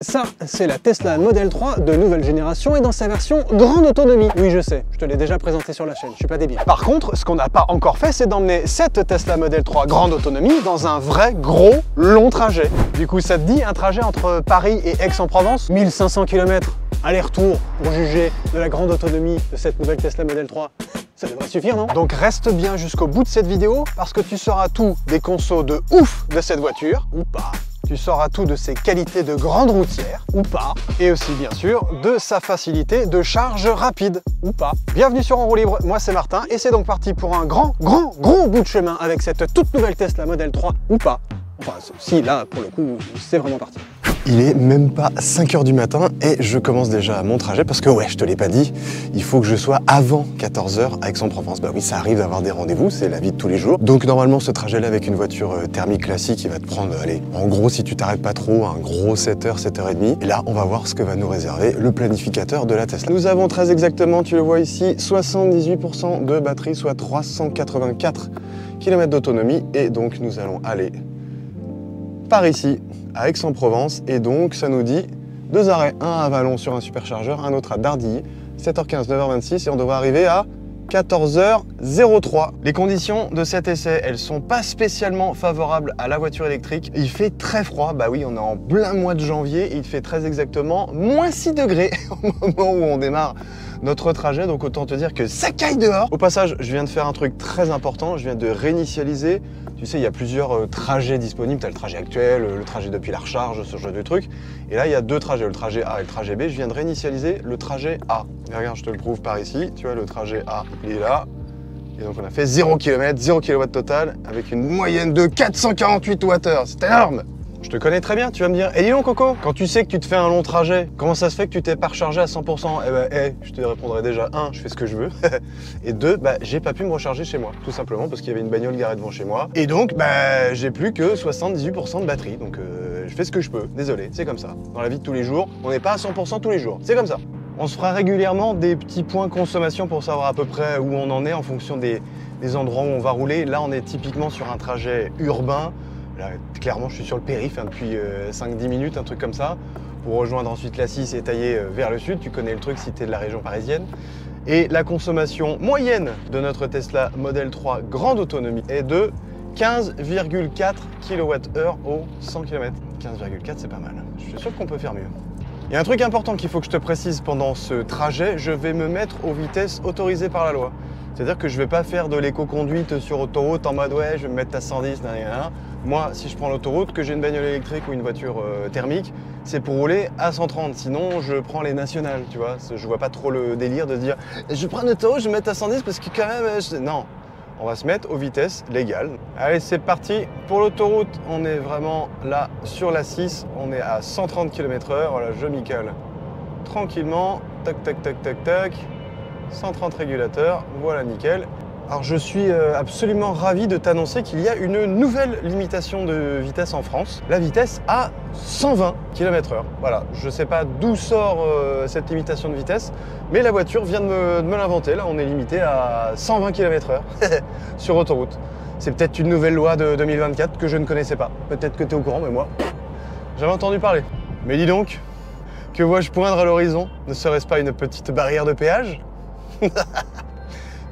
Ça, c'est la Tesla Model 3 de nouvelle génération et dans sa version grande autonomie. Oui, je sais, je te l'ai déjà présenté sur la chaîne, je suis pas débile. Par contre, ce qu'on n'a pas encore fait, c'est d'emmener cette Tesla Model 3 grande autonomie dans un vrai gros long trajet. Du coup, ça te dit un trajet entre Paris et Aix-en-Provence, 1500 km, aller-retour pour juger de la grande autonomie de cette nouvelle Tesla Model 3. Ça devrait suffire, non? Donc reste bien jusqu'au bout de cette vidéo parce que tu sauras tout des consos de ouf de cette voiture, ou pas. Tu sauras tout de ses qualités de grande routière, ou pas, et aussi bien sûr de sa facilité de charge rapide, ou pas. Bienvenue sur En Roue Libre, moi c'est Martin, et c'est donc parti pour un gros bout de chemin avec cette toute nouvelle Tesla Model 3, ou pas. Enfin, si, là, pour le coup, c'est vraiment parti. Il est même pas 5 h du matin et je commence déjà mon trajet parce que, ouais, je te l'ai pas dit, il faut que je sois avant 14 h à Aix-en-Provence. Bah oui, ça arrive d'avoir des rendez-vous, c'est la vie de tous les jours. Donc normalement, ce trajet-là avec une voiture thermique classique, il va te prendre, allez, en gros, si tu t'arrêtes pas trop, un gros 7 h, 7 h 30. Et là, on va voir ce que va nous réserver le planificateur de la Tesla. Nous avons très exactement, tu le vois ici, 78% de batterie, soit 384 km d'autonomie. Et donc, nous allons aller par ici, à Aix-en-Provence, et donc ça nous dit 2 arrêts, un à Vallon sur un superchargeur, un autre à Dardilly, 7 h 15, 9 h 26, et on devrait arriver à 14 h 03. Les conditions de cet essai, elles sont pas spécialement favorables à la voiture électrique. Il fait très froid, bah oui, on est en plein mois de janvier, et il fait très exactement moins 6 degrés au moment où on démarre notre trajet, donc autant te dire que ça caille dehors. Au passage, je viens de faire un truc très important, je viens de réinitialiser. Tu sais, il y a plusieurs trajets disponibles, tu as le trajet actuel, le trajet depuis la recharge, ce genre de trucs. Et là, il y a deux trajets, le trajet A et le trajet B. Je viens de réinitialiser le trajet A. Et regarde, je te le prouve par ici, tu vois, le trajet A, il est là. Et donc on a fait 0 km, 0 kW total, avec une moyenne de 448 Wh. C'est énorme! Je te connais très bien, tu vas me dire, et dis donc Coco, quand tu sais que tu te fais un long trajet, comment ça se fait que tu t'es pas rechargé à 100%? Eh ben, je te répondrai déjà, 1, je fais ce que je veux, et 2, bah, j'ai pas pu me recharger chez moi, tout simplement parce qu'il y avait une bagnole garée devant chez moi, et donc, bah, j'ai plus que 78% de batterie, donc je fais ce que je peux, désolé, c'est comme ça. Dans la vie de tous les jours, on n'est pas à 100% tous les jours, c'est comme ça. On se fera régulièrement des petits points consommation pour savoir à peu près où on en est en fonction des endroits où on va rouler. Là, on est typiquement sur un trajet urbain. Là, clairement, je suis sur le périph' depuis 5-10 minutes, un truc comme ça, pour rejoindre ensuite la 6 et tailler vers le sud. Tu connais le truc si tu es de la région parisienne. Et la consommation moyenne de notre Tesla Model 3 grande autonomie est de 15,4 kWh au 100 km. 15,4, c'est pas mal. Je suis sûr qu'on peut faire mieux. Il y a un truc important qu'il faut que je te précise pendant ce trajet, je vais me mettre aux vitesses autorisées par la loi. C'est-à-dire que je ne vais pas faire de l'éco-conduite sur autoroute en mode ouais, je vais me mettre à 110, nanana. Moi, si je prends l'autoroute, que j'ai une bagnole électrique ou une voiture thermique, c'est pour rouler à 130. Sinon, je prends les nationales, tu vois. Je vois pas trop le délire de se dire je prends l'autoroute, je vais me mettre à 110 parce que quand même... Non, on va se mettre aux vitesses légales. Allez, c'est parti. Pour l'autoroute, on est vraiment là sur la 6. On est à 130 km/h. Voilà, je m'y cale tranquillement. Tac, tac, tac, tac, tac. 130 régulateurs, voilà nickel. Alors je suis absolument ravi de t'annoncer qu'il y a une nouvelle limitation de vitesse en France. La vitesse à 120 km/h. Voilà, je sais pas d'où sort cette limitation de vitesse, mais la voiture vient de me l'inventer. Là, on est limité à 120 km/h sur autoroute. C'est peut-être une nouvelle loi de 2024 que je ne connaissais pas. Peut-être que tu es au courant, mais moi, j'avais entendu parler. Mais dis donc, que vois-je poindre à l'horizon? Ne serait-ce pas une petite barrière de péage?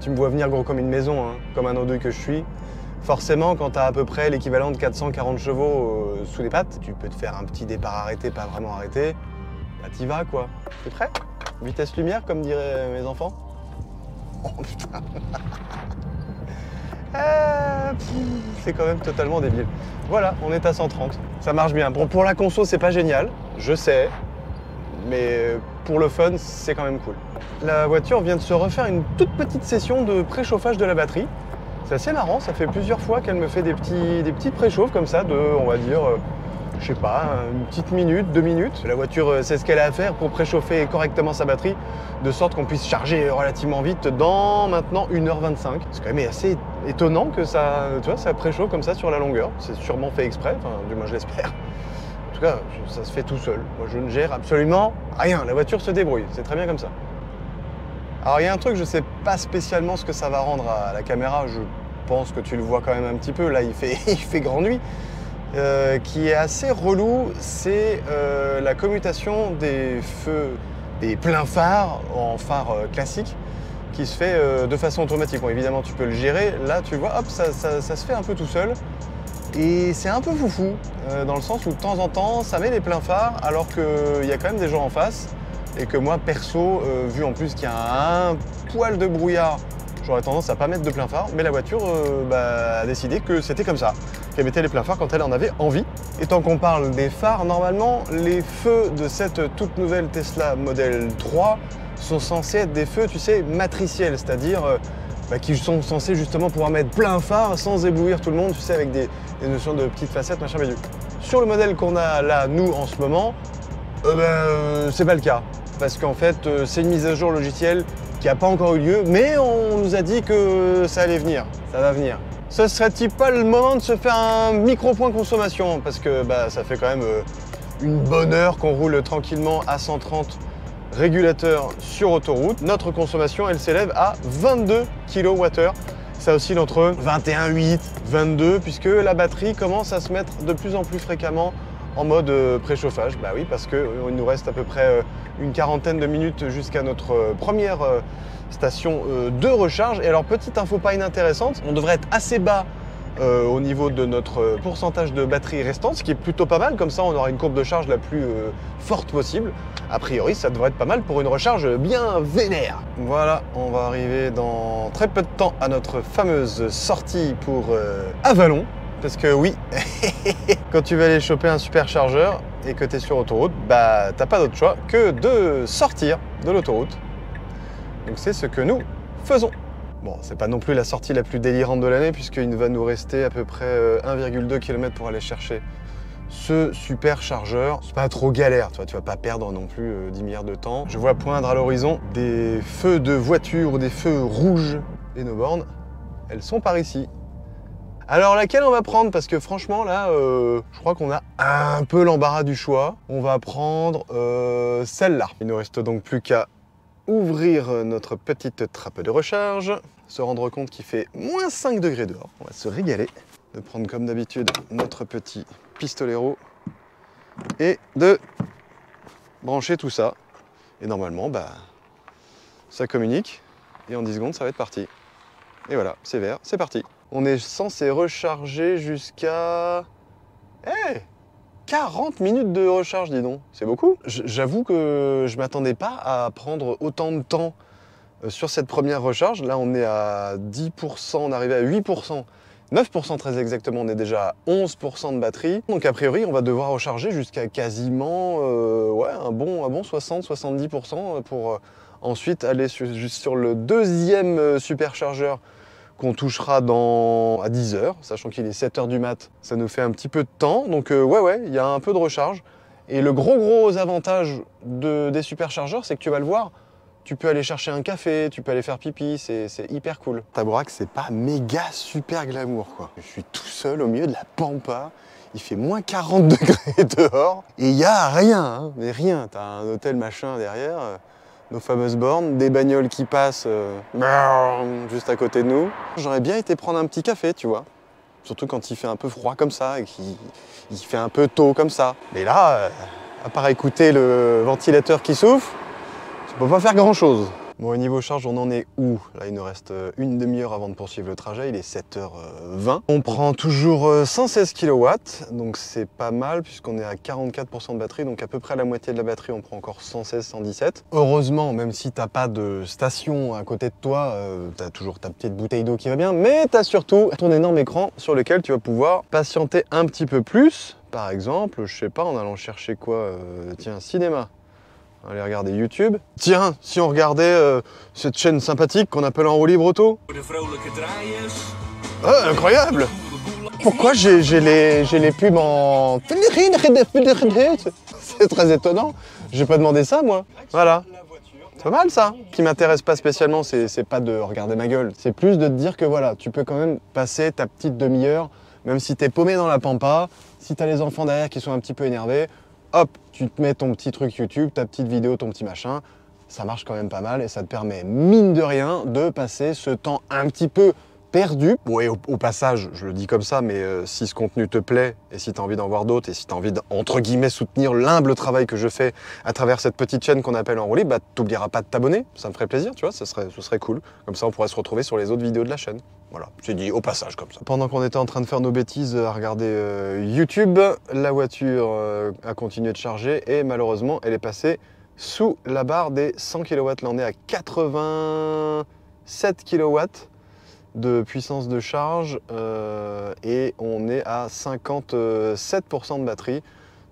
Tu me vois venir gros comme une maison, hein, comme un andouille que je suis. Forcément, quand tu as à peu près l'équivalent de 440 chevaux sous les pattes, tu peux te faire un petit départ arrêté, pas vraiment arrêté. Bah t'y vas quoi. T'es prêt? Vitesse lumière, comme diraient mes enfants. Oh putain. C'est quand même totalement débile. Voilà, on est à 130. Ça marche bien. Bon, pour la conso, c'est pas génial, je sais. Mais pour le fun, c'est quand même cool. La voiture vient de se refaire une toute petite session de préchauffage de la batterie. C'est assez marrant, ça fait plusieurs fois qu'elle me fait des petits préchauffes comme ça de, on va dire, je sais pas, une petite minute, 2 minutes. La voiture sait ce qu'elle a à faire pour préchauffer correctement sa batterie, de sorte qu'on puisse charger relativement vite dans maintenant 1 h 25. C'est quand même assez étonnant que ça, tu vois, ça préchauffe comme ça sur la longueur. C'est sûrement fait exprès, enfin du moins je l'espère. En tout cas, ça se fait tout seul. Moi, je ne gère absolument rien. La voiture se débrouille. C'est très bien comme ça. Alors, il y a un truc, je ne sais pas spécialement ce que ça va rendre à la caméra. Je pense que tu le vois quand même un petit peu. Là, il fait grande nuit. qui est assez relou, c'est la commutation des feux, des pleins phares en phare classique, qui se fait de façon automatique. Bon, évidemment, tu peux le gérer. Là, tu vois, hop, ça se fait un peu tout seul. Et c'est un peu foufou, dans le sens où de temps en temps, ça met les pleins phares, alors qu'il y a quand même des gens en face. Et que moi, perso, vu en plus qu'il y a un poil de brouillard, j'aurais tendance à pas mettre de plein phare. Mais la voiture a décidé que c'était comme ça, qu'elle mettait les pleins phares quand elle en avait envie. Et tant qu'on parle des phares, normalement, les feux de cette toute nouvelle Tesla Model 3 sont censés être des feux, tu sais, matriciels, c'est-à-dire qui sont censés justement pouvoir mettre plein phare sans éblouir tout le monde, tu sais, avec des notions de petites facettes, machin, bidule. Sur le modèle qu'on a là, nous, en ce moment, c'est pas le cas. Parce qu'en fait, c'est une mise à jour logicielle qui n'a pas encore eu lieu, mais on nous a dit que ça allait venir, ça va venir. Ce serait-il pas le moment de se faire un micro-point consommation? Parce que ça fait quand même une bonne heure qu'on roule tranquillement à 130 régulateurs sur autoroute. Notre consommation, elle s'élève à 22 kWh. Ça oscille entre 21,8, 22, puisque la batterie commence à se mettre de plus en plus fréquemment en mode préchauffage. Bah oui, parce qu'il nous reste à peu près une quarantaine de minutes jusqu'à notre première station de recharge. Et alors, petite info pas inintéressante, on devrait être assez bas au niveau de notre pourcentage de batterie restante, ce qui est plutôt pas mal. Comme ça, on aura une courbe de charge la plus forte possible. A priori, ça devrait être pas mal pour une recharge bien vénère. Voilà, on va arriver dans très peu de temps à notre fameuse sortie pour Avallon. Parce que oui, quand tu vas aller choper un superchargeur et que tu es sur autoroute, t'as pas d'autre choix que de sortir de l'autoroute. Donc c'est ce que nous faisons. Bon, c'est pas non plus la sortie la plus délirante de l'année, puisqu'il va nous rester à peu près 1,2 km pour aller chercher ce superchargeur. C'est pas trop galère, tu vas pas perdre non plus 10 milliards de temps. Je vois poindre à l'horizon des feux de voiture ou des feux rouges et nos bornes, elles sont par ici. Alors laquelle on va prendre? Parce que franchement là, je crois qu'on a un peu l'embarras du choix. On va prendre celle-là. Il ne nous reste donc plus qu'à ouvrir notre petite trappe de recharge, se rendre compte qu'il fait moins 5 degrés dehors. On va se régaler de prendre comme d'habitude notre petit pistolero et de brancher tout ça. Et normalement, ça communique et en 10 secondes, ça va être parti. Et voilà, c'est vert, c'est parti. On est censé recharger jusqu'à 40 minutes de recharge, dis donc. C'est beaucoup. J'avoue que je m'attendais pas à prendre autant de temps sur cette première recharge. Là, on est à 10%, on est arrivé à 8%. 9% très exactement, on est déjà à 11% de batterie. Donc a priori, on va devoir recharger jusqu'à quasiment un bon 60-70% pour ensuite aller sur le deuxième superchargeur qu'on touchera à 10 h, sachant qu'il est 7 h du mat. Ça nous fait un petit peu de temps, donc il y a un peu de recharge. Et le gros avantage des superchargeurs, c'est que tu vas le voir, tu peux aller chercher un café, tu peux aller faire pipi, c'est hyper cool. T'avoueras que c'est pas méga super glamour, quoi. Je suis tout seul au milieu de la pampa, il fait moins 40 degrés dehors, et il y a rien, hein, mais rien. T'as un hôtel machin derrière, nos fameuses bornes, des bagnoles qui passent juste à côté de nous. J'aurais bien été prendre un petit café, tu vois. Surtout quand il fait un peu froid comme ça et qu'il fait un peu tôt comme ça. Mais là, à part écouter le ventilateur qui souffle, tu peux pas faire grand chose. Bon, au niveau charge, on en est où? Là, il nous reste une demi-heure avant de poursuivre le trajet, il est 7 h 20. On prend toujours 116 kW, donc c'est pas mal puisqu'on est à 44% de batterie, donc à peu près la moitié de la batterie, on prend encore 116-117. Heureusement, même si t'as pas de station à côté de toi, t'as toujours ta petite bouteille d'eau qui va bien, mais t'as surtout ton énorme écran sur lequel tu vas pouvoir patienter un petit peu plus. Par exemple, je sais pas, en allant chercher quoi, tiens, cinéma. Allez regarder YouTube. Tiens, si on regardait cette chaîne sympathique qu'on appelle En roue libre auto. Ah, incroyable! Pourquoi j'ai les pubs en... C'est très étonnant. J'ai pas demandé ça, moi. Voilà. C'est pas mal, ça. Ce qui m'intéresse pas spécialement, c'est pas de regarder ma gueule. C'est plus de te dire que voilà, tu peux quand même passer ta petite demi-heure, même si t'es paumé dans la pampa, si t'as les enfants derrière qui sont un petit peu énervés, hop, tu te mets ton petit truc YouTube, ta petite vidéo, ton petit machin, ça marche quand même pas mal et ça te permet, mine de rien, de passer ce temps un petit peu perdu. Bon, et au passage, je le dis comme ça, mais si ce contenu te plaît, et si tu as envie d'en voir d'autres, et si tu as envie d'entre guillemets soutenir l'humble travail que je fais à travers cette petite chaîne qu'on appelle En Roue Libre, bah t'oublieras pas de t'abonner, ça me ferait plaisir, tu vois, ce serait cool. Comme ça, on pourrait se retrouver sur les autres vidéos de la chaîne. Voilà, c'est dit au passage comme ça. Pendant qu'on était en train de faire nos bêtises à regarder YouTube, la voiture a continué de charger et malheureusement, elle est passée sous la barre des 100 kW. Là, on est à 87 kW de puissance de charge et on est à 57% de batterie,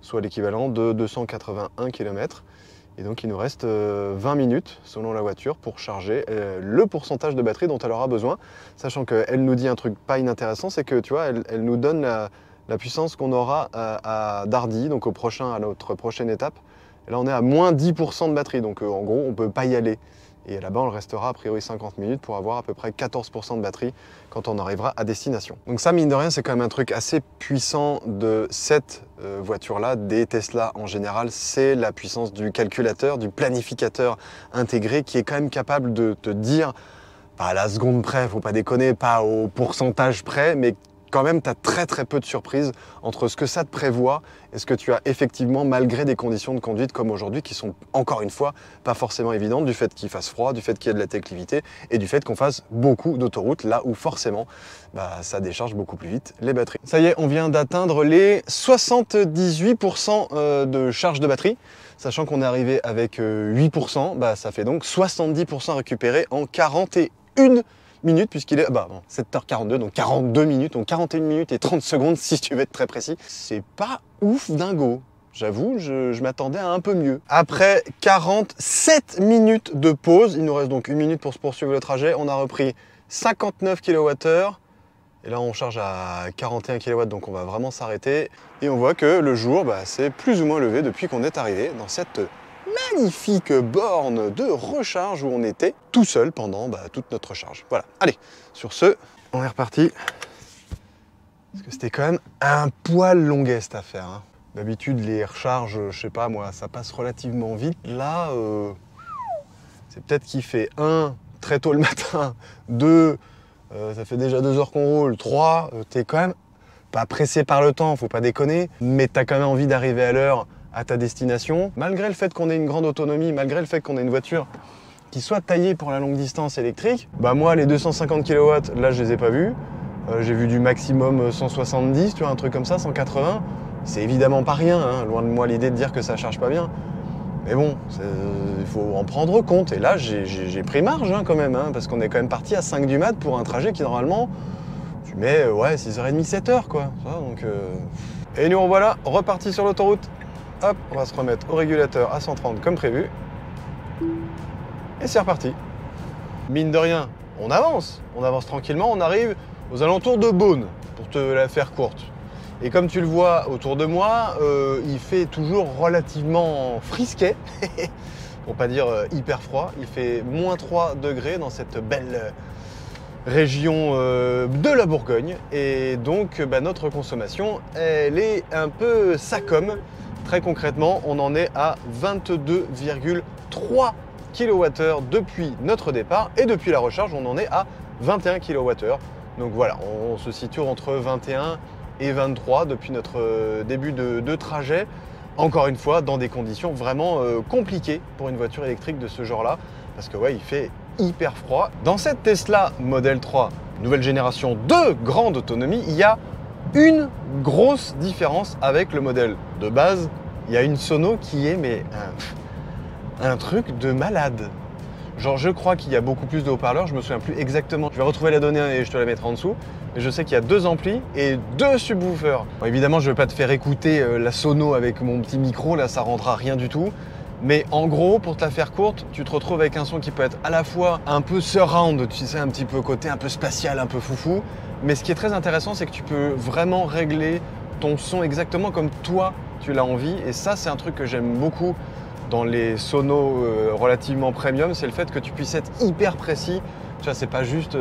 soit l'équivalent de 281 km. Et donc il nous reste 20 minutes selon la voiture pour charger le pourcentage de batterie dont elle aura besoin, sachant qu'elle nous dit un truc pas inintéressant, c'est que tu vois, elle nous donne la puissance qu'on aura à Dardy, donc à notre prochaine étape. Et là on est à moins 10% de batterie, donc en gros on ne peut pas y aller. Et là-bas, on restera a priori 50 minutes pour avoir à peu près 14% de batterie quand on arrivera à destination. Donc ça, mine de rien, c'est quand même un truc assez puissant de cette voiture-là, des Tesla en général. C'est la puissance du calculateur, du planificateur intégré qui est quand même capable de te dire, pas à la seconde près, faut pas déconner, pas au pourcentage près, mais quand même, tu as très peu de surprises entre ce que ça te prévoit et ce que tu as effectivement malgré des conditions de conduite comme aujourd'hui qui sont encore une fois pas forcément évidentes du fait qu'il fasse froid, du fait qu'il y ait de la déclivité et du fait qu'on fasse beaucoup d'autoroutes là où forcément ça décharge beaucoup plus vite les batteries. Ça y est, on vient d'atteindre les 78% de charge de batterie. Sachant qu'on est arrivé avec 8%, ça fait donc 70% récupéré en 41 minutes puisqu'il est 7h42, donc 42 minutes, donc 41 minutes et 30 secondes si tu veux être très précis. C'est pas ouf dingo. J'avoue, je m'attendais à un peu mieux. Après 47 minutes de pause, il nous reste donc 1 minute pour se poursuivre le trajet. On a repris 59 kWh et là on charge à 41 kW, donc on va vraiment s'arrêter. Et on voit que le jour s'est plus ou moins levé depuis qu'on est arrivé dans cette magnifique borne de recharge où on était tout seul pendant toute notre charge. Voilà, allez, sur ce, on est reparti. Parce que c'était quand même un poil longuet cette affaire. Hein. D'habitude, les recharges, je sais pas moi, ça passe relativement vite. Là, c'est peut-être qu'il fait 1, très tôt le matin, 2, ça fait déjà 2 heures qu'on roule, 3, t'es quand même pas pressé par le temps, faut pas déconner, mais t'as quand même envie d'arriver à l'heure à ta destination, malgré le fait qu'on ait une grande autonomie, malgré le fait qu'on ait une voiture qui soit taillée pour la longue distance électrique, moi les 250 kW, là je les ai pas vus, j'ai vu du maximum 170, tu vois, un truc comme ça, 180, c'est évidemment pas rien, hein, loin de moi l'idée de dire que ça charge pas bien, mais bon, il faut en prendre compte, et là j'ai pris marge hein, quand même, hein, parce qu'on est quand même parti à 5 du mat pour un trajet qui normalement, tu mets 6h30, 7h quoi, donc, et nous revoilà repartis sur l'autoroute. Hop, on va se remettre au régulateur à 130 comme prévu. Et c'est reparti. Mine de rien, on avance tranquillement, on arrive aux alentours de Beaune, pour te la faire courte. Et comme tu le vois autour de moi, il fait toujours relativement frisquet, pour pas dire hyper froid. Il fait moins 3 degrés dans cette belle région de la Bourgogne. Et donc notre consommation, elle est un peu sacom. Très concrètement, on en est à 22,3 kWh depuis notre départ et depuis la recharge, on en est à 21 kWh. Donc voilà, on se situe entre 21 et 23 depuis notre début de trajet. Encore une fois, dans des conditions vraiment compliquées pour une voiture électrique de ce genre-là, parce que il fait hyper froid. Dans cette Tesla Model 3, nouvelle génération de grande autonomie, il y a une grosse différence avec le modèle de base. Il y a une sono qui est un truc de malade. Genre je crois qu'il y a beaucoup plus de haut-parleurs, je me souviens plus exactement. Je vais retrouver la donnée et je te la mettrai en dessous. Mais je sais qu'il y a 2 amplis et 2 subwoofers. Bon, évidemment je ne vais pas te faire écouter la sono avec mon petit micro, là ça rendra rien du tout. Mais en gros, pour te la faire courte, tu te retrouves avec un son qui peut être à la fois un peu surround, tu sais, un petit peu côté un peu spatial, un peu foufou. Mais ce qui est très intéressant, c'est que tu peux vraiment régler ton son exactement comme toi, tu l'as envie. Et ça, c'est un truc que j'aime beaucoup dans les sonos relativement premium, c'est le fait que tu puisses être hyper précis. Tu vois, c'est pas juste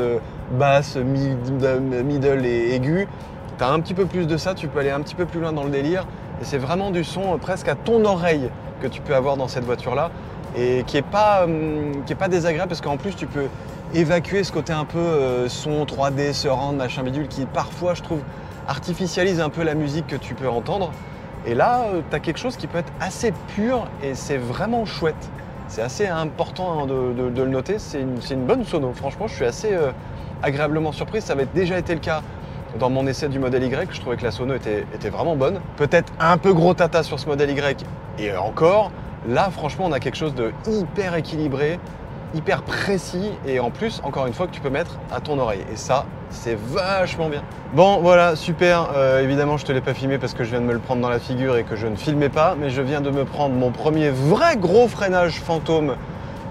basse, middle et aigu. Tu as un petit peu plus de ça, tu peux aller un petit peu plus loin dans le délire. Et c'est vraiment du son presque à ton oreille que tu peux avoir dans cette voiture-là. et qui est pas désagréable parce qu'en plus tu peux évacuer ce côté un peu son 3D, surround, machin bidule qui parfois je trouve artificialise un peu la musique que tu peux entendre. Et là, tu as quelque chose qui peut être assez pur et c'est vraiment chouette. C'est assez important de le noter, c'est une bonne sono. Franchement, je suis assez agréablement surpris. Ça avait déjà été le cas dans mon essai du modèle Y. Je trouvais que la sono était vraiment bonne. Peut-être un peu gros tata sur ce modèle Y. Et encore, là, franchement, on a quelque chose de hyper équilibré, hyper précis. Et en plus, encore une fois, que tu peux mettre à ton oreille. Et ça, c'est vachement bien. Bon, voilà, super. Évidemment, je te l'ai pas filmé parce que je viens de me le prendre dans la figure et que je ne filmais pas. Mais je viens de me prendre mon premier vrai gros freinage fantôme.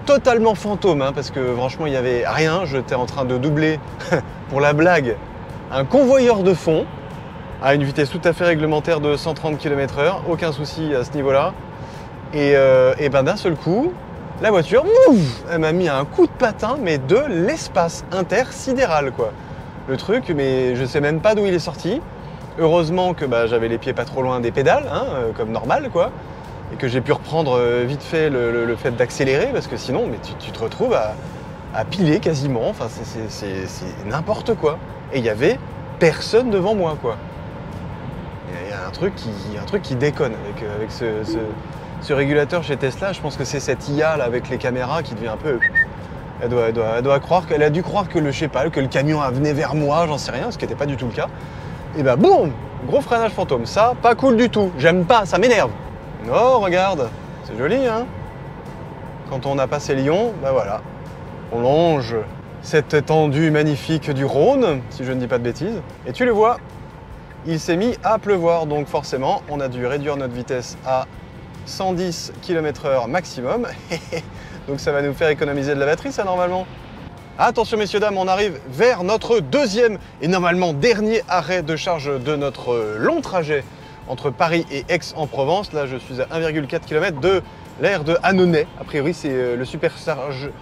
Totalement fantôme, hein, parce que franchement, il n'y avait rien. J'étais en train de doubler, pour la blague, un convoyeur de fond à une vitesse tout à fait réglementaire de 130 km/h. Aucun souci à ce niveau-là. Et ben d'un seul coup, la voiture, elle m'a mis un coup de patin, mais de l'espace intersidéral, quoi. Le truc, mais je sais même pas d'où il est sorti. Heureusement que j'avais les pieds pas trop loin des pédales, hein, comme normal, quoi. Et que j'ai pu reprendre vite fait le fait d'accélérer, parce que sinon, mais tu te retrouves à piler quasiment. Enfin, c'est n'importe quoi. Et il y avait personne devant moi, quoi. Il y a un truc qui déconne avec ce régulateur chez Tesla. Je pense que c'est cette IA là, avec les caméras qui devient un peu... Elle doit croire qu'elle a dû croire que que le camion venait vers moi, j'en sais rien, ce qui n'était pas du tout le cas. Et ben boum, gros freinage fantôme. Ça, pas cool du tout. J'aime pas, ça m'énerve. Oh, regarde, c'est joli, hein. Quand on a passé Lyon, ben voilà, on longe cette étendue magnifique du Rhône, si je ne dis pas de bêtises. Et tu le vois, il s'est mis à pleuvoir, donc forcément, on a dû réduire notre vitesse à 110 km/h maximum. Donc ça va nous faire économiser de la batterie, ça, normalement. Attention, messieurs, dames, on arrive vers notre deuxième et normalement dernier arrêt de charge de notre long trajet entre Paris et Aix-en-Provence. Là, je suis à 1,4 km de l'aire de Annonay. A priori, c'est le superchargeur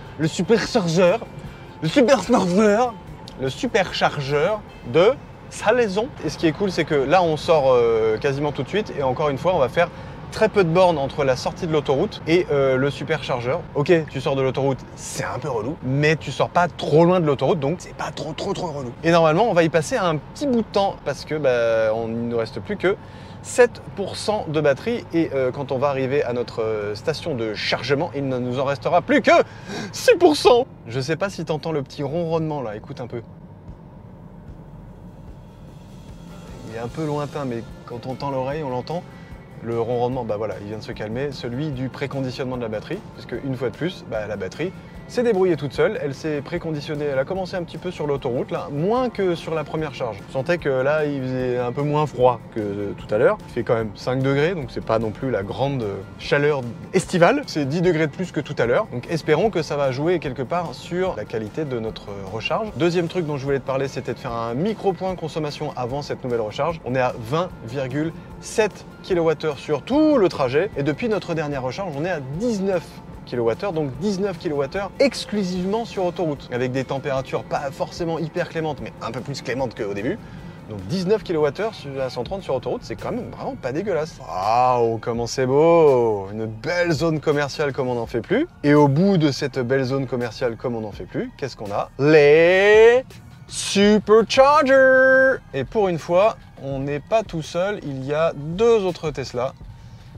de Salaison. Et ce qui est cool, c'est que là, on sort quasiment tout de suite. Et encore une fois, on va faire très peu de bornes entre la sortie de l'autoroute et le superchargeur. Ok, tu sors de l'autoroute, c'est un peu relou, mais tu sors pas trop loin de l'autoroute, donc c'est pas trop relou. Et normalement, on va y passer un petit bout de temps parce que on ne reste plus que 7% de batterie et quand on va arriver à notre station de chargement, il ne nous en restera plus que 6%. Je sais pas si tu entends le petit ronronnement là, écoute un peu. Il est un peu lointain, mais quand on tend l'oreille, on l'entend. Le ronronnement, voilà, il vient de se calmer. Celui du préconditionnement de la batterie, parce qu'une fois de plus, la batterie s'est débrouillée toute seule. Elle s'est préconditionnée, elle a commencé un petit peu sur l'autoroute, là, moins que sur la première charge. Je sentais que là, il faisait un peu moins froid que tout à l'heure. Il fait quand même 5 degrés, donc c'est pas non plus la grande chaleur estivale. C'est 10 degrés de plus que tout à l'heure. Donc espérons que ça va jouer quelque part sur la qualité de notre recharge. Deuxième truc dont je voulais te parler, c'était de faire un micro-point consommation avant cette nouvelle recharge. On est à 20,7 kWh sur tout le trajet. Et depuis notre dernière recharge, on est à 19 kWh, donc 19 kWh exclusivement sur autoroute, avec des températures pas forcément hyper clémentes, mais un peu plus clémentes qu'au début. Donc 19 kWh à 130 sur autoroute, c'est quand même vraiment pas dégueulasse. Waouh, comment c'est beau! Une belle zone commerciale comme on n'en fait plus. Et au bout de cette belle zone commerciale comme on n'en fait plus, qu'est-ce qu'on a? Les superchargers! Et pour une fois, on n'est pas tout seul, il y a deux autres Tesla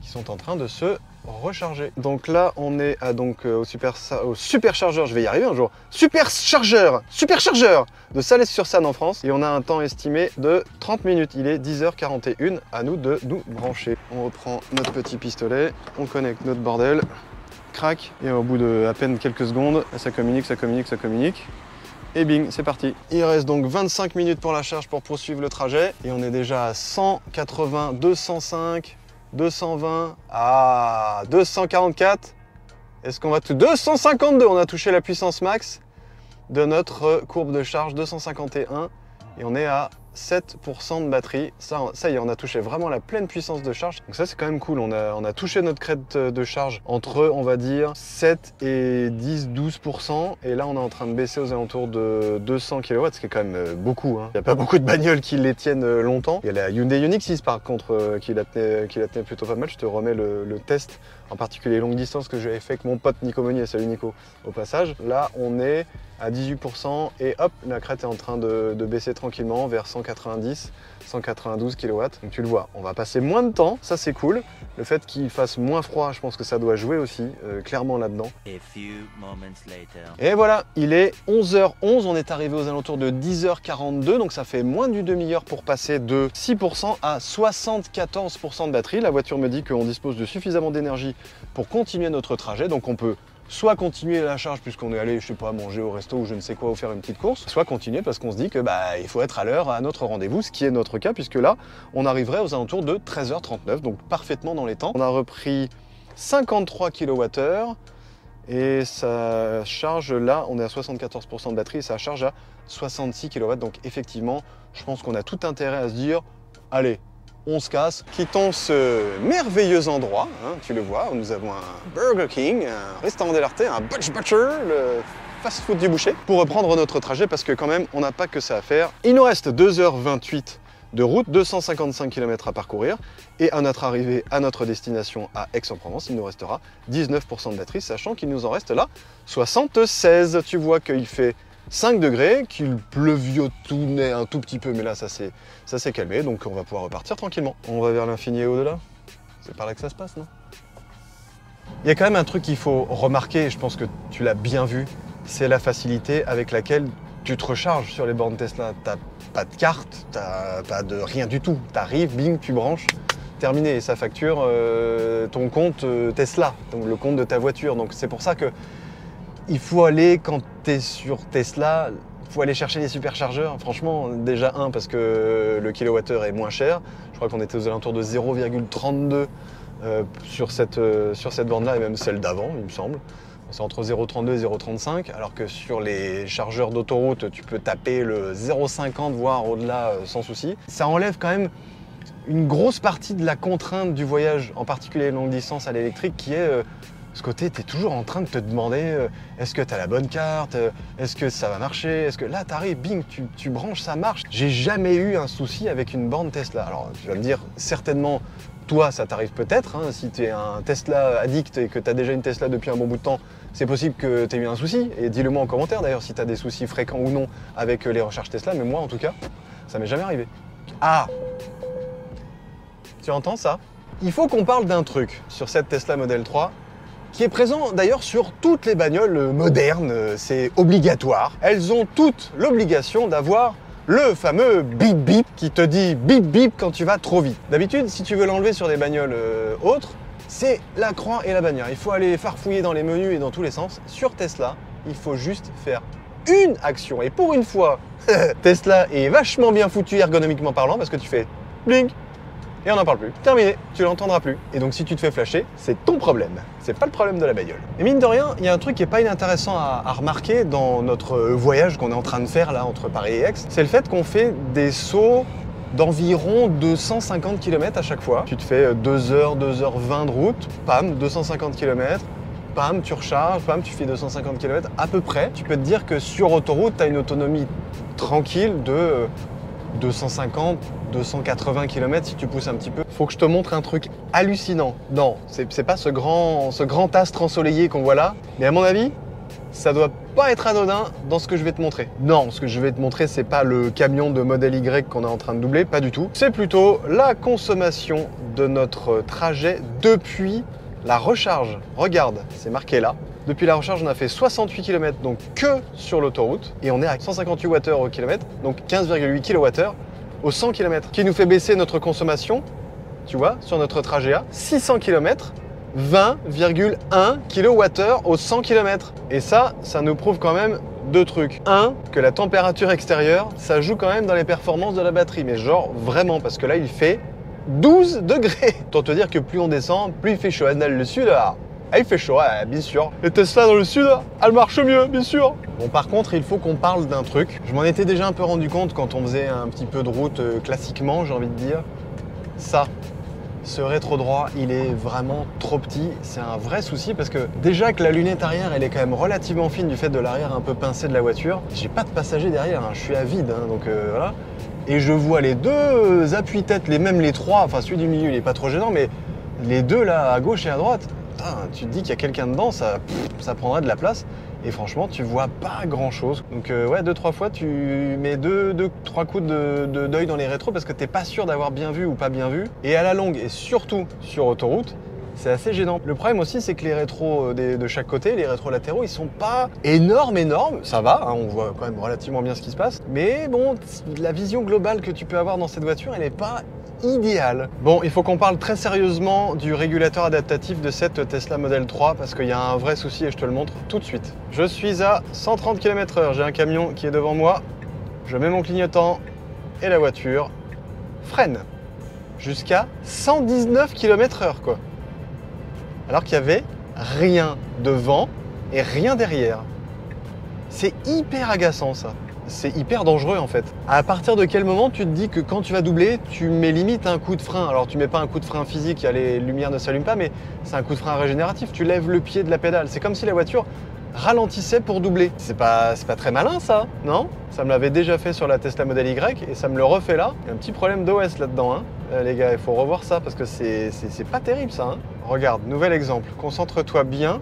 qui sont en train de se recharger. Donc là, on est au superchargeur, je vais y arriver un jour, superchargeur de Salles-sur-Sanne en France. Et on a un temps estimé de 30 minutes. Il est 10h41, à nous de nous brancher. On reprend notre petit pistolet, on connecte notre bordel, crac, et au bout de à peine quelques secondes, ça communique. Et bing, c'est parti. Il reste donc 25 minutes pour la charge pour poursuivre le trajet. Et on est déjà à 180, 205, 220, 244. Est-ce qu'on va tout 252, on a touché la puissance max de notre courbe de charge, 251. Et on est à 7% de batterie. Ça y est, on a touché vraiment la pleine puissance de charge. Donc ça, c'est quand même cool. On a touché notre crête de charge entre, on va dire, 7 et 10-12%. Et là, on est en train de baisser aux alentours de 200 kW, ce qui est quand même beaucoup. Il n'y a pas beaucoup de bagnoles qui les tiennent longtemps. Il y a la Hyundai Ioniq 6, par contre, qui la tenait plutôt pas mal. Je te remets le test en particulier longue distance que j'avais fait avec mon pote Nico Meunier, salut Nico, au passage. Là, on est à 18% et hop, la crête est en train de baisser tranquillement vers 190, 192 kW. Donc tu le vois, on va passer moins de temps, ça c'est cool. Le fait qu'il fasse moins froid, je pense que ça doit jouer aussi, clairement là-dedans. Et voilà, il est 11h11, on est arrivé aux alentours de 10h42, donc ça fait moins d'une demi-heure pour passer de 6% à 74% de batterie. La voiture me dit qu'on dispose de suffisamment d'énergie pour continuer notre trajet, donc on peut soit continuer la charge puisqu'on est allé, je sais pas, manger au resto ou je ne sais quoi ou faire une petite course, soit continuer parce qu'on se dit que il faut être à l'heure à notre rendez-vous, ce qui est notre cas puisque là, on arriverait aux alentours de 13h39, donc parfaitement dans les temps. On a repris 53 kWh et ça charge là, on est à 74% de batterie et ça charge à 66 kW, donc effectivement, je pense qu'on a tout intérêt à se dire, allez, on se casse, quittons ce merveilleux endroit, hein, tu le vois, nous avons un Burger King, un restaurant Del Arte, un Butch Butcher, le fast-food du boucher, pour reprendre notre trajet parce que quand même, on n'a pas que ça à faire. Il nous reste 2h28 de route, 255 km à parcourir, et à notre arrivée à notre destination à Aix-en-Provence, il nous restera 19% de batterie, sachant qu'il nous en reste là 76. Tu vois qu'il fait 5 degrés, qu'il pleuviotonnait un tout petit peu, mais là ça s'est calmé, donc on va pouvoir repartir tranquillement. On va vers l'infini et au-delà. C'est par là que ça se passe, non? Il y a quand même un truc qu'il faut remarquer, et je pense que tu l'as bien vu, c'est la facilité avec laquelle tu te recharges sur les bornes Tesla. T'as pas de carte, t'as pas de rien du tout. T'arrives, bing, tu branches, terminé. Et ça facture ton compte Tesla, donc le compte de ta voiture. Donc c'est pour ça que il faut aller, quand tu es sur Tesla, il faut aller chercher les superchargeurs. Franchement, déjà parce que le kilowattheure est moins cher. Je crois qu'on était aux alentours de 0,32 sur cette borne-là, et même celle d'avant, il me semble. C'est entre 0,32 et 0,35, alors que sur les chargeurs d'autoroute, tu peux taper le 0,50, voire au-delà sans souci. Ça enlève quand même une grosse partie de la contrainte du voyage, en particulier longue distance à l'électrique, qui est ce côté, tu es toujours en train de te demander est-ce que tu as la bonne carte, est-ce que ça va marcher, est-ce que là tu arrives, bing, tu branches, ça marche. J'ai jamais eu un souci avec une borne Tesla. Alors tu vas me dire, certainement, toi ça t'arrive peut-être, hein, si tu es un Tesla addict et que tu as déjà une Tesla depuis un bon bout de temps, c'est possible que tu aies eu un souci. Et dis-le moi en commentaire d'ailleurs si tu as des soucis fréquents ou non avec les recharges Tesla, mais moi en tout cas, ça m'est jamais arrivé. Ah! Tu entends ça? Il faut qu'on parle d'un truc sur cette Tesla Model 3, qui est présent d'ailleurs sur toutes les bagnoles modernes, c'est obligatoire. Elles ont toutes l'obligation d'avoir le fameux bip bip qui te dit bip bip quand tu vas trop vite. D'habitude, si tu veux l'enlever sur des bagnoles autres, c'est la croix et la bannière. Il faut aller farfouiller dans les menus et dans tous les sens. Sur Tesla, il faut juste faire une action. Et pour une fois, Tesla est vachement bien foutu ergonomiquement parlant parce que tu fais blink. Et on n'en parle plus. Terminé, tu l'entendras plus. Et donc si tu te fais flasher, c'est ton problème. C'est pas le problème de la bagnole. Et mine de rien, il y a un truc qui est pas inintéressant à remarquer dans notre voyage qu'on est en train de faire là entre Paris et Aix, c'est le fait qu'on fait des sauts d'environ 250 km à chaque fois. Tu te fais 2h, 2h20 de route, pam, 250 km, pam, tu recharges, pam, tu fais 250 km à peu près. Tu peux te dire que sur autoroute, tu as une autonomie tranquille de 250, 280 km si tu pousses un petit peu. Faut que je te montre un truc hallucinant. Non, c'est pas ce grand astre ensoleillé qu'on voit là, mais à mon avis, ça doit pas être anodin dans ce que je vais te montrer. Non, ce que je vais te montrer, c'est pas le camion de modèle Y qu'on est en train de doubler, pas du tout. C'est plutôt la consommation de notre trajet depuis la recharge. Regarde, c'est marqué là. Depuis la recharge, on a fait 68 km, donc que sur l'autoroute, et on est à 158 Wh au kilomètre, donc 15,8 kWh au 100 km, qui nous fait baisser notre consommation, tu vois, sur notre trajet à 600 km, 20,1 kWh au 100 km. Et ça nous prouve quand même deux trucs. Un, que la température extérieure, ça joue quand même dans les performances de la batterie, mais genre vraiment, parce que là, il fait 12 degrés. Autant te dire que plus on descend, plus il fait chaud. Dans le sud, là, il fait chaud, bien sûr. Les Tesla dans le sud, elles marchent mieux, bien sûr. Bon, par contre, il faut qu'on parle d'un truc. Je m'en étais déjà un peu rendu compte quand on faisait un petit peu de route classiquement, j'ai envie de dire. Ça, ce rétro droit, il est vraiment trop petit. C'est un vrai souci parce que déjà que la lunette arrière, elle est quand même relativement fine du fait de l'arrière un peu pincé de la voiture. J'ai pas de passager derrière, hein. Je suis à vide, hein, donc voilà. Et je vois les deux appuis-têtes, même les trois, enfin celui du milieu, il est pas trop gênant, mais les deux là, à gauche et à droite, putain, tu te dis qu'il y a quelqu'un dedans, ça prendrait de la place. Et franchement, tu vois pas grand chose. Donc ouais, 2-3 fois, tu mets 2-3 coups d'œil dans les rétros parce que t'es pas sûr d'avoir bien vu ou pas bien vu. Et à la longue, et surtout sur autoroute, c'est assez gênant. Le problème aussi, c'est que les rétros de chaque côté, les rétros latéraux, ils sont pas énormes. Ça va, hein, on voit quand même relativement bien ce qui se passe. Mais bon, la vision globale que tu peux avoir dans cette voiture, elle n'est pas idéale. Bon, il faut qu'on parle très sérieusement du régulateur adaptatif de cette Tesla Model 3 parce qu'il y a un vrai souci et je te le montre tout de suite. Je suis à 130 km/h, j'ai un camion qui est devant moi, je mets mon clignotant et la voiture freine jusqu'à 119 km/h quoi. Alors qu'il y avait rien devant et rien derrière. C'est hyper agaçant ça. C'est hyper dangereux en fait. À partir de quel moment tu te dis que quand tu vas doubler, tu mets limite un coup de frein. Alors tu mets pas un coup de frein physique, les lumières ne s'allument pas, mais c'est un coup de frein régénératif. Tu lèves le pied de la pédale. C'est comme si la voiture ralentissait pour doubler. C'est pas très malin ça, non? Ça me l'avait déjà fait sur la Tesla Model Y et ça me le refait là. Il y a un petit problème d'OS là-dedans, hein. Les gars, il faut revoir ça parce que c'est pas terrible ça, hein. Regarde, nouvel exemple. Concentre-toi bien.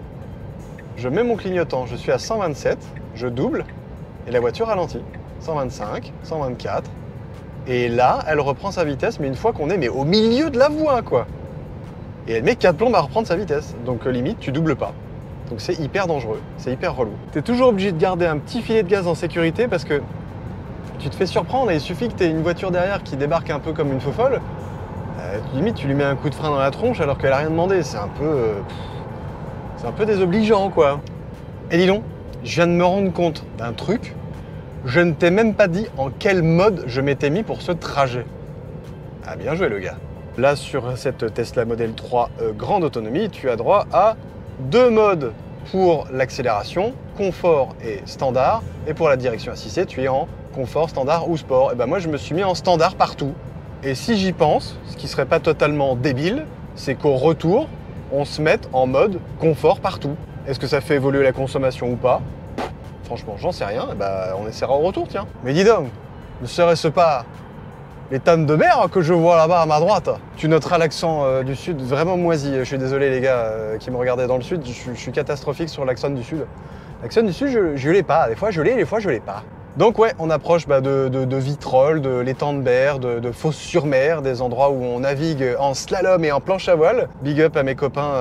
Je mets mon clignotant, je suis à 127, je double. Et la voiture ralentit. 125, 124. Et là, elle reprend sa vitesse, mais une fois qu'on est au milieu de la voie, quoi. Et elle met 4 plombes à reprendre sa vitesse. Donc limite, tu doubles pas. Donc c'est hyper dangereux, c'est hyper relou. Tu es toujours obligé de garder un petit filet de gaz en sécurité parce que tu te fais surprendre et il suffit que tu aies une voiture derrière qui débarque un peu comme une faux folle. Limite, tu lui mets un coup de frein dans la tronche alors qu'elle a rien demandé. C'est un peu désobligeant, quoi. Et dis donc, je viens de me rendre compte d'un truc. Je ne t'ai même pas dit en quel mode je m'étais mis pour ce trajet. Ah, bien joué le gars. Là, sur cette Tesla Model 3 grande autonomie, tu as droit à 2 modes pour l'accélération, confort et standard. Et pour la direction assistée, tu es en confort, standard ou sport. Et ben moi, je me suis mis en standard partout. Et si j'y pense, ce qui serait pas totalement débile, c'est qu'au retour, on se mette en mode confort partout. Est-ce que ça fait évoluer la consommation ou pas? Franchement, j'en sais rien. Bah, on essaiera au retour, tiens. Mais dis donc, ne serait-ce pas les tannes de mer que je vois là-bas à ma droite? Tu noteras l'accent du sud vraiment moisi. Je suis désolé les gars qui me regardaient dans le sud. Je suis catastrophique sur l'accent du sud. L'accent du sud, je l'ai pas. Des fois je l'ai, des fois je l'ai pas. Donc ouais, on approche de Vitrolles, de l'étang de Berre, de Fos-sur-Mer, des endroits où on navigue en slalom et en planche à voile. Big up à mes copains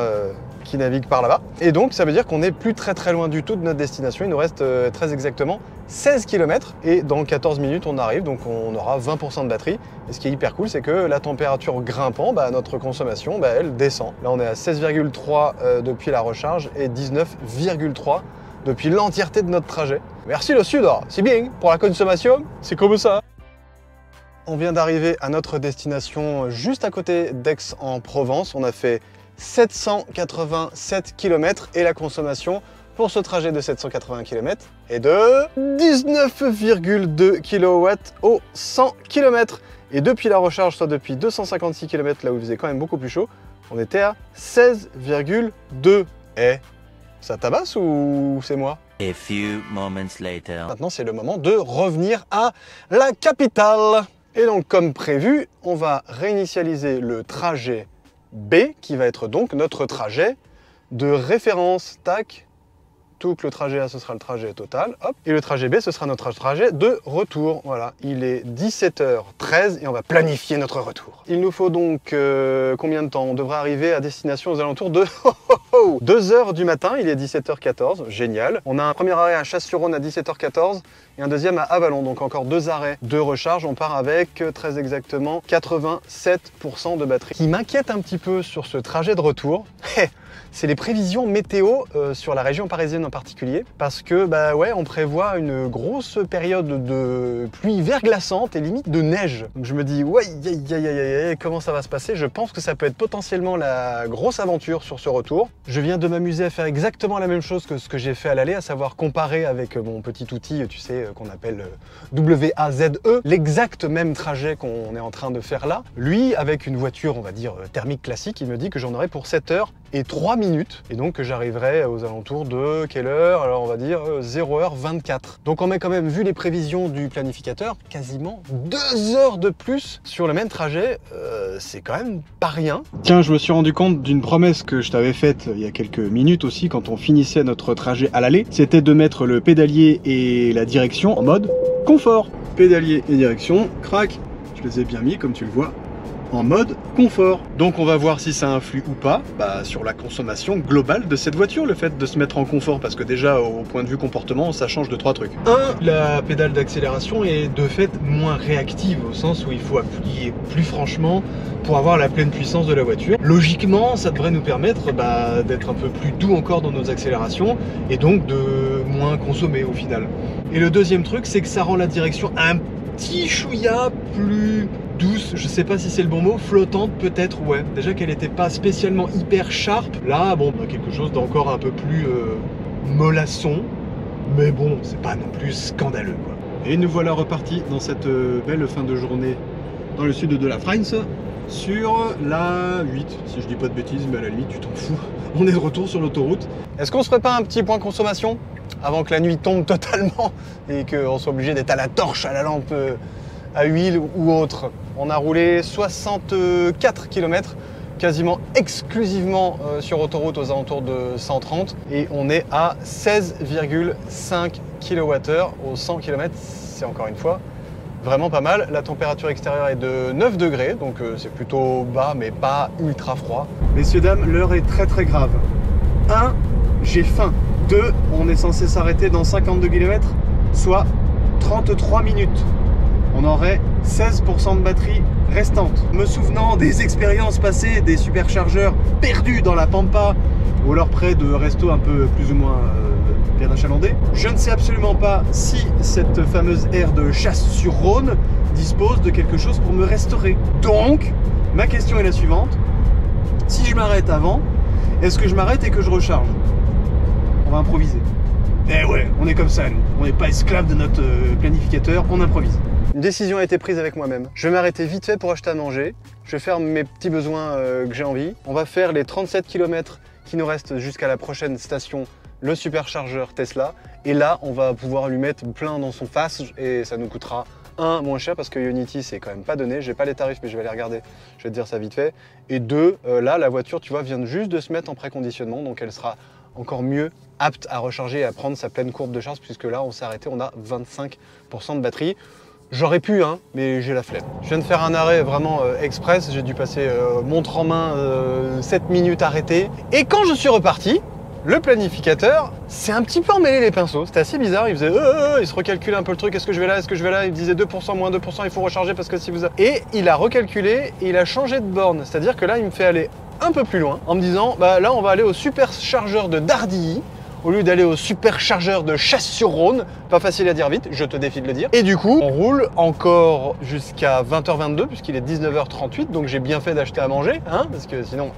qui naviguent par là-bas. Et donc ça veut dire qu'on n'est plus très loin du tout de notre destination. Il nous reste très exactement 16 km et dans 14 minutes on arrive, donc on aura 20% de batterie. Et ce qui est hyper cool, c'est que la température grimpant, notre consommation, elle descend. Là on est à 16,3 depuis la recharge et 19,3 depuis l'entièreté de notre trajet. Merci le Sud, c'est bien pour la consommation, c'est comme ça. On vient d'arriver à notre destination juste à côté d'Aix-en-Provence. On a fait 787 km et la consommation pour ce trajet de 780 km est de 19,2 kW au 100 km. Et depuis la recharge, soit depuis 256 km, là où il faisait quand même beaucoup plus chaud, on était à 16,2. Ça tabasse ou c'est moi? A few moments later. Maintenant, c'est le moment de revenir à la capitale. Et donc, comme prévu, on va réinitialiser le trajet B, qui va être donc notre trajet de référence. Tac. Tout le trajet A, ce sera le trajet total. Hop. Et le trajet B, ce sera notre trajet de retour. Voilà, il est 17h13 et on va planifier notre retour. Il nous faut donc combien de temps? On devrait arriver à destination aux alentours de 2h du matin. Il est 17h14, génial. On a un premier arrêt à Chasse-sur-Rhône à 17h14 et un deuxième à Avallon. Donc encore 2 arrêts de recharge. On part avec très exactement 87% de batterie. Ce qui m'inquiète un petit peu sur ce trajet de retour, c'est les prévisions météo sur la région parisienne en particulier, parce que ouais, on prévoit une grosse période de pluie verglaçante et limite de neige. Donc je me dis ouais, comment ça va se passer? Je pense que ça peut être potentiellement la grosse aventure sur ce retour. Je viens de m'amuser à faire exactement la même chose que ce que j'ai fait à l'aller, à savoir comparer avec mon petit outil, tu sais, qu'on appelle WAZE, l'exact même trajet qu'on est en train de faire là. Lui, avec une voiture, on va dire, thermique classique, il me dit que j'en aurai pour 7h et 3 minutes. Et donc j'arriverai aux alentours de quelle heure? Alors on va dire 0h24. Donc on met quand même, vu les prévisions du planificateur, quasiment 2 heures de plus sur le même trajet. C'est quand même pas rien. Tiens, je me suis rendu compte d'une promesse que je t'avais faite il y a quelques minutes aussi quand on finissait notre trajet à l'aller. C'était de mettre le pédalier et la direction en mode confort. Pédalier et direction, crac, je les ai bien mis comme tu le vois, en mode confort. Donc on va voir si ça influe ou pas sur la consommation globale de cette voiture, le fait de se mettre en confort, parce que déjà au point de vue comportement, ça change de 3 trucs. 1, la pédale d'accélération est de fait moins réactive, au sens où il faut appuyer plus franchement pour avoir la pleine puissance de la voiture. Logiquement, ça devrait nous permettre d'être un peu plus doux encore dans nos accélérations et donc de moins consommer au final. Et le deuxième truc, c'est que ça rend la direction un petit chouïa plus douce, je sais pas si c'est le bon mot, flottante peut-être, ouais. Déjà qu'elle n'était pas spécialement hyper sharp, là, bon, quelque chose d'encore un peu plus mollasson, mais bon, c'est pas non plus scandaleux, quoi. Et nous voilà repartis dans cette belle fin de journée dans le sud de la France, sur la 8, si je dis pas de bêtises, mais à la limite, tu t'en fous. On est de retour sur l'autoroute. Est-ce qu'on se ferait pas un petit point consommation avant que la nuit tombe totalement et qu'on soit obligé d'être à la torche, à la lampe à huile ou autre? On a roulé 64 km, quasiment exclusivement sur autoroute aux alentours de 130 et on est à 16,5 kWh au 100 km, c'est encore une fois vraiment pas mal. La température extérieure est de 9 degrés, donc c'est plutôt bas mais pas ultra froid. Messieurs, dames, l'heure est très très grave. 1, j'ai faim. 2, on est censé s'arrêter dans 52 km, soit 33 minutes. On aurait 16% de batterie restante. Me souvenant des expériences passées, des superchargeurs perdus dans la pampa ou alors près de restos un peu plus ou moins bien achalandés, je ne sais absolument pas si cette fameuse aire de Chasse-sur-Rhône dispose de quelque chose pour me restaurer. Donc, ma question est la suivante. Si je m'arrête avant, est-ce que je m'arrête et que je recharge? On va improviser. Eh ouais, on est comme ça, nous. On n'est pas esclave de notre planificateur, on improvise. Une décision a été prise avec moi-même. Je vais m'arrêter vite fait pour acheter à manger. Je vais faire mes petits besoins que j'ai envie. On va faire les 37 km qui nous restent jusqu'à la prochaine station, le superchargeur Tesla. Et là, on va pouvoir lui mettre plein dans son face et ça nous coûtera moins cher parce que Ionity, c'est quand même pas donné. J'ai pas les tarifs, mais je vais les regarder. Je vais te dire ça vite fait. Et 2, là, la voiture, tu vois, vient juste de se mettre en préconditionnement. Donc elle sera encore mieux apte à recharger et à prendre sa pleine courbe de charge puisque là, on s'est arrêté, on a 25% de batterie. J'aurais pu, hein, mais j'ai la flemme. Je viens de faire un arrêt vraiment express. J'ai dû passer montre en main 7 minutes arrêté. Et quand je suis reparti, le planificateur s'est un petit peu emmêlé les pinceaux. C'était assez bizarre. Il faisait il se recalculait un peu le truc. Est-ce que je vais là? Est-ce que je vais là? Il disait 2%, moins 2%, il faut recharger parce que si vous... Et il a recalculé et il a changé de borne. C'est-à-dire que là, il me fait aller un peu plus loin en me disant, là, on va aller au superchargeur de Dardilly au lieu d'aller au superchargeur de Chasse-sur-Rhône. Pas facile à dire vite, je te défie de le dire. Et du coup, on roule encore jusqu'à 20h22 puisqu'il est 19h38, donc j'ai bien fait d'acheter à manger, hein, parce que sinon...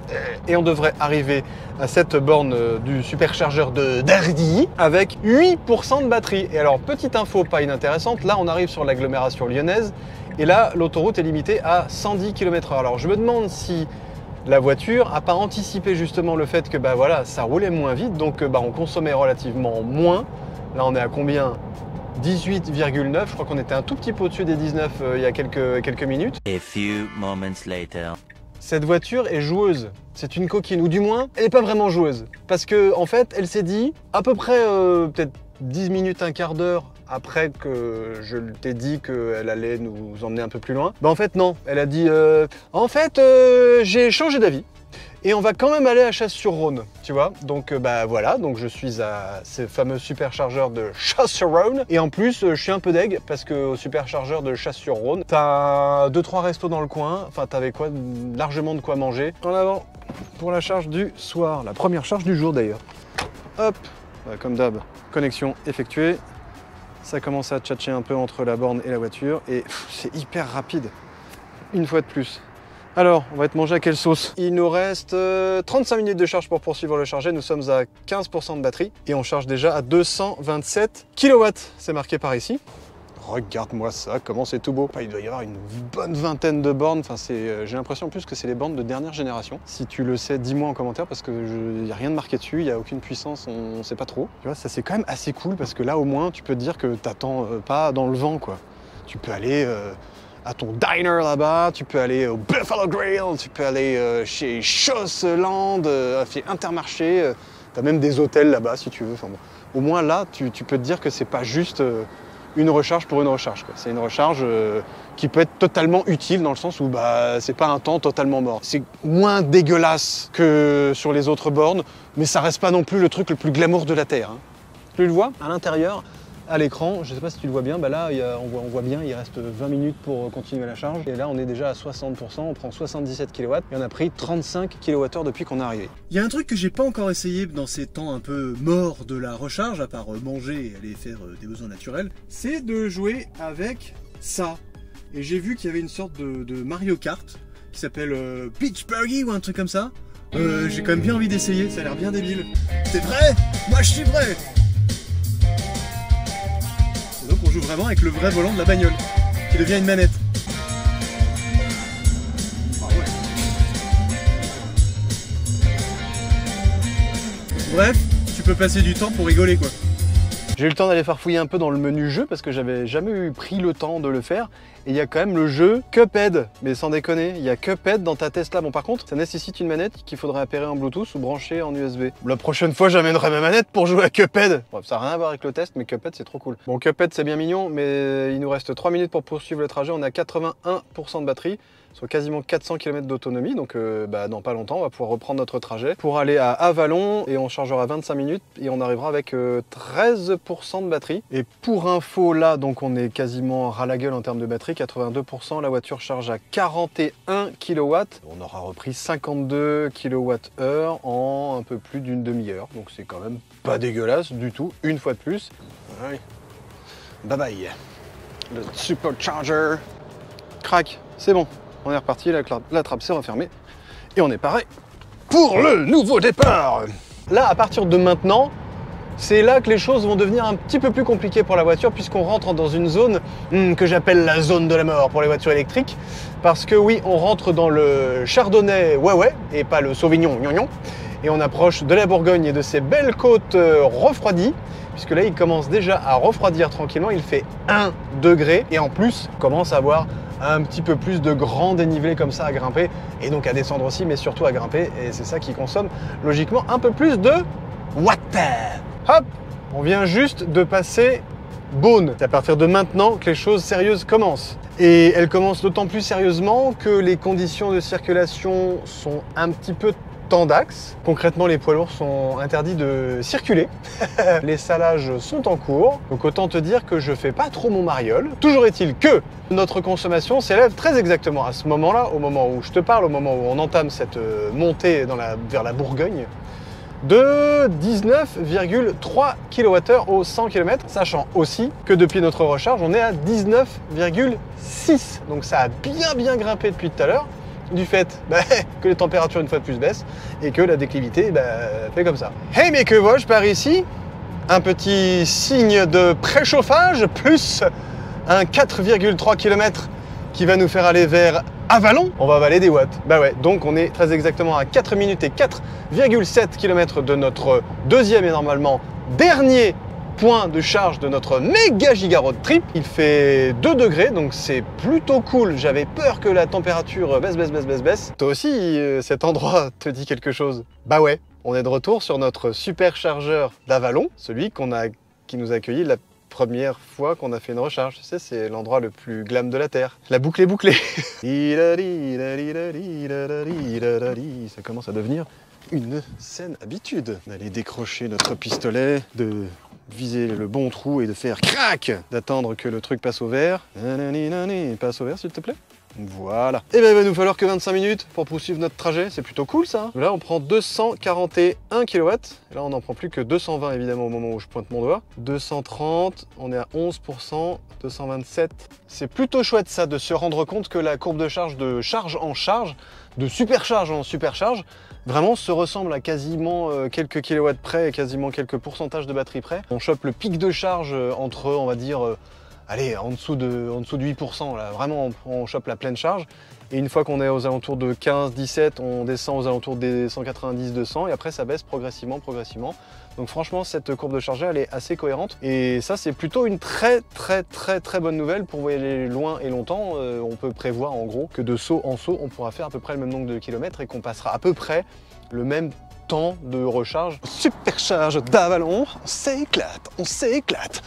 Et on devrait arriver à cette borne du superchargeur de Dardilly avec 8% de batterie. Et alors, petite info pas inintéressante, là on arrive sur l'agglomération lyonnaise et là l'autoroute est limitée à 110 km/h. Alors je me demande si la voiture n'a pas anticipé justement le fait que voilà, ça roulait moins vite, donc on consommait relativement moins. Là on est à combien? 18,9, je crois qu'on était un tout petit peu au-dessus des 19 il y a quelques minutes. A few moments later. Cette voiture est joueuse, c'est une coquine, ou du moins elle n'est pas vraiment joueuse. Parce que en fait elle s'est dit, à peu près peut-être 10 minutes, un quart d'heure après que je t'ai dit qu'elle allait nous emmener un peu plus loin, en fait non, elle a dit en fait j'ai changé d'avis et on va quand même aller à Chasse-sur-Rhône, tu vois. Donc voilà, donc je suis à ces fameux superchargeurs de Chasse-sur-Rhône et en plus je suis un peu deg parce qu'au superchargeur de Chasse-sur-Rhône, t'as 2-3 restos dans le coin, enfin t'avais largement de quoi manger. En avant pour la charge du soir, la première charge du jour d'ailleurs. Hop, comme d'hab, connexion effectuée. Ça commence à tchatcher un peu entre la borne et la voiture et c'est hyper rapide, une fois de plus. Alors, on va être mangé à quelle sauce? Il nous reste 35 minutes de charge pour poursuivre le charger. Nous sommes à 15% de batterie et on charge déjà à 227 kW. C'est marqué par ici. Regarde-moi ça, comment c'est tout beau. Il doit y avoir une bonne vingtaine de bornes. Enfin, j'ai l'impression plus que c'est les bornes de dernière génération. Si tu le sais, dis-moi en commentaire parce qu'il n'y a rien de marqué dessus, il n'y a aucune puissance, on ne sait pas trop. Tu vois, ça c'est quand même assez cool parce que là au moins tu peux te dire que t'attends pas dans le vent quoi. Tu peux aller à ton diner là-bas, tu peux aller au Buffalo Grill, tu peux aller chez Chossland, chez Intermarché. T'as même des hôtels là-bas si tu veux. Enfin, bon. Au moins là, tu peux te dire que c'est pas juste une recharge pour une recharge. C'est une recharge qui peut être totalement utile dans le sens où bah, c'est pas un temps totalement mort. C'est moins dégueulasse que sur les autres bornes, mais ça reste pas non plus le truc le plus glamour de la Terre. Hein. Tu le vois à l'intérieur, à l'écran, je sais pas si tu le vois bien, bah là on voit bien, il reste 20 minutes pour continuer la charge. Et là on est déjà à 60%, on prend 77 kW et on a pris 35 kWh depuis qu'on est arrivé. Il y a un truc que j'ai pas encore essayé dans ces temps un peu morts de la recharge, à part manger et aller faire des besoins naturels, c'est de jouer avec ça. Et j'ai vu qu'il y avait une sorte de Mario Kart qui s'appelle Beach Buggy ou un truc comme ça. J'ai quand même bien envie d'essayer, ça a l'air bien débile. C'est vrai? Moi je suis vrai! Et donc on joue vraiment avec le vrai volant de la bagnole, qui devient une manette. Ah ouais. Bref, tu peux passer du temps pour rigoler quoi. J'ai eu le temps d'aller farfouiller un peu dans le menu jeu parce que j'avais jamais pris le temps de le faire. Et il y a quand même le jeu Cuphead, mais sans déconner, il y a Cuphead dans ta Tesla. Bon par contre, ça nécessite une manette qu'il faudrait appairer en Bluetooth ou brancher en USB. La prochaine fois, j'amènerai ma manette pour jouer à Cuphead. Bref, ça n'a rien à voir avec le test, mais Cuphead c'est trop cool. Bon, Cuphead c'est bien mignon, mais il nous reste 3 minutes pour poursuivre le trajet. On a 81% de batterie, soit quasiment 400 km d'autonomie. Donc dans pas longtemps, on va pouvoir reprendre notre trajet pour aller à Avallon et on chargera 25 minutes et on arrivera avec 13% de batterie. Et pour info, là, donc on est quasiment ras la gueule en termes de batterie. 82%, la voiture charge à 41 kW. On aura repris 52 kWh en un peu plus d'une demi-heure. Donc c'est quand même pas dégueulasse du tout, une fois de plus. Ouais. Bye bye. Le supercharger. Crac, c'est bon. On est reparti, la trappe s'est refermée. Et on est paré pour le nouveau départ. Là, à partir de maintenant, c'est là que les choses vont devenir un petit peu plus compliquées pour la voiture puisqu'on rentre dans une zone que j'appelle la zone de la mort pour les voitures électriques. Parce que oui, on rentre dans le Chardonnay ouais et pas le Sauvignon gnognon. Et on approche de la Bourgogne et de ses belles côtes refroidies. Puisque là, il commence déjà à refroidir tranquillement. Il fait 1 degré et en plus, commence à avoir un petit peu plus de grands dénivelés comme ça à grimper. Et donc à descendre aussi, mais surtout à grimper. Et c'est ça qui consomme logiquement un peu plus de watt. Hop, on vient juste de passer Beaune. C'est à partir de maintenant que les choses sérieuses commencent. Et elles commencent d'autant plus sérieusement que les conditions de circulation sont un petit peu tendax. Concrètement, les poids lourds sont interdits de circuler. Les salages sont en cours. Donc autant te dire que je fais pas trop mon mariole. Toujours est-il que notre consommation s'élève très exactement à ce moment-là, au moment où je te parle, au moment où on entame cette montée vers la Bourgogne, de 19,3 kWh au 100 km, sachant aussi que depuis notre recharge, on est à 19,6. Donc ça a bien grimpé depuis tout à l'heure, du fait que les températures une fois de plus baissent et que la déclivité fait comme ça. Hey, mais que vois-je par ici? Un petit signe de préchauffage plus un 4,3 km qui va nous faire aller vers Avallon. On va avaler des watts. Bah ouais, donc on est très exactement à 4 minutes et 4,7 km de notre deuxième et normalement dernier point de charge de notre méga giga road trip. Il fait 2 degrés, donc c'est plutôt cool. J'avais peur que la température baisse. Toi aussi, cet endroit te dit quelque chose? Bah ouais, on est de retour sur notre superchargeur d'Avallon, celui qui nous a accueillis la première fois qu'on a fait une recharge. Tu sais, c'est l'endroit le plus glam de la Terre. La boucle est bouclée. Ça commence à devenir une saine habitude d'aller décrocher notre pistolet, de viser le bon trou et de faire crac, d'attendre que le truc passe au vert. Passe au vert, s'il te plaît. Voilà. Et bien il va nous falloir que 25 minutes pour poursuivre notre trajet, c'est plutôt cool ça. Là on prend 241 kW, et là on n'en prend plus que 220 évidemment au moment où je pointe mon doigt. 230, on est à 11%, 227. C'est plutôt chouette ça de se rendre compte que la courbe de charge en charge, de supercharge en supercharge, vraiment se ressemble à quasiment quelques kilowatts près et quasiment quelques pourcentages de batterie près. On chope le pic de charge entre, on va dire, allez, en dessous de 8%, là, vraiment on chope la pleine charge. Et une fois qu'on est aux alentours de 15-17, on descend aux alentours des 190-200 et après ça baisse progressivement. Donc franchement, cette courbe de chargeur, elle est assez cohérente. Et ça, c'est plutôt une très bonne nouvelle pour voyager loin et longtemps. On peut prévoir en gros que de saut en saut, on pourra faire à peu près le même nombre de kilomètres et qu'on passera à peu près le même temps de recharge. Superchargeur d'Avalon, on s'éclate.